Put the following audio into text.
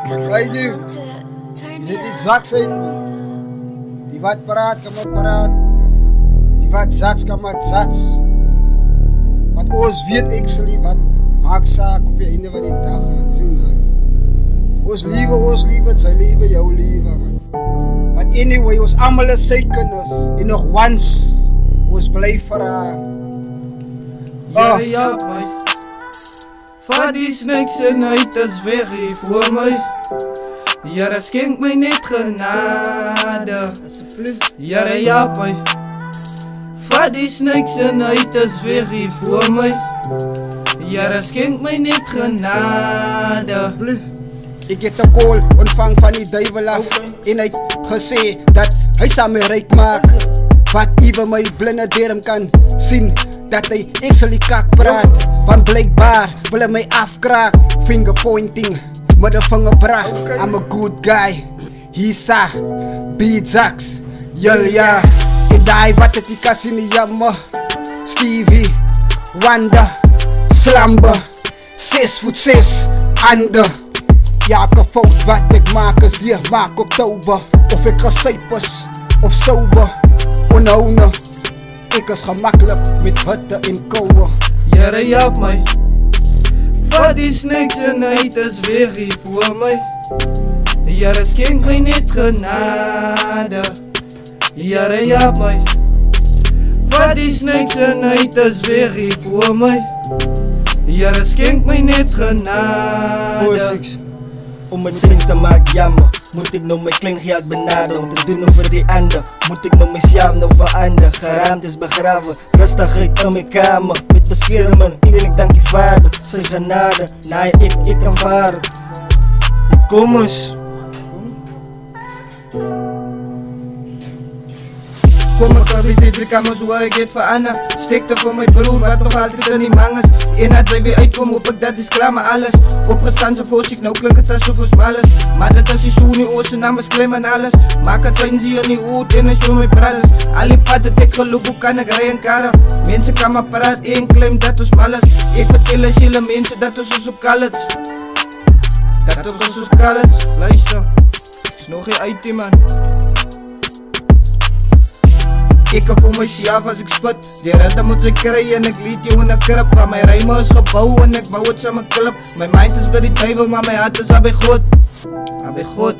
Kijk nu, je zit niet zak zijn. Die wat paraat, kan maar paraat. Die wat zats, kan maar zats. Wat ons weet ek sal wat maak saak op je einde van die dag, man. Sien zo. Ons lieve, zijn lieve, jouw lieve, man. But anyway, ons allemaal is sy kinders. En nog once, ons blijf vir haar. Ja, my. Vat die snakes en uit is weg hier voor my. Jare skenk my net genade. Jare ja, my. Vat die snakes en uit is weg hier voor my. Jare skenk my net genade. Ik heb een call ontvang van die duivel af. En hy het gesê dat hy sal my rijk maak. Wat even my blinde derm kan sien dat hy ek sal die kak praat. Want blijkbaar wil hy my afkraak. Finger pointing, middelvinger bra. I'm a good guy. Hisa, beatsax, ja. En daai wat het die kas in die jammer. Stevie, Wanda, Slamba, 6'6", ander. Ja, ek fout wat ek maak is die maak oktober. Of ek gesyp is, of sober. Onhoune, ek is gemakkelijk met hitte en kouwe. Jare help my. Vat die snakes en uit is weer hier voor my. Jare skenk my net genade. Jare help my. Vat die snakes en uit is weer hier voor my. Jare skenk my net genade. Om het zin te maken jammer. Moet ik nou mijn klinkgeld benaderen om te doen over die ander. Moet ik nou mezelf nou veranderen. Geraamd is begraven, rustigheid in mijn kamer. Met beschermen, eerlijk dank je vader. Zijn genade, nee ik aanvaard. Kom eens. Kom ek weet die drie kamers hoe ek het verander. Stekte vir my broer wat nog altyd in die mang is. En as hy weer uitkom hoop ek dat is klaar met alles. Opgestaan so voor ek nou klink het asof ons mal is. Maar dit is die soe nie oor sy naam is klem en alles. Maak het zijn sie in die hoed en is vir my brothers. Al die pad het ek geloop hoe kan ek rij en karre. Mense kan maar praat en klem dat ons mal is. Ek vertel as jylle mense dat ons is op college. Dat ons is op college. Luister, is nog geen uit die man. Ik kan voor myself as ek spit. Die ridde moet ek kry en ek liet jou in een krip. Want my rijme is gebouw en ek bouw het saam my klip. My mind is by die duivel maar my hart is al by God. Al by God.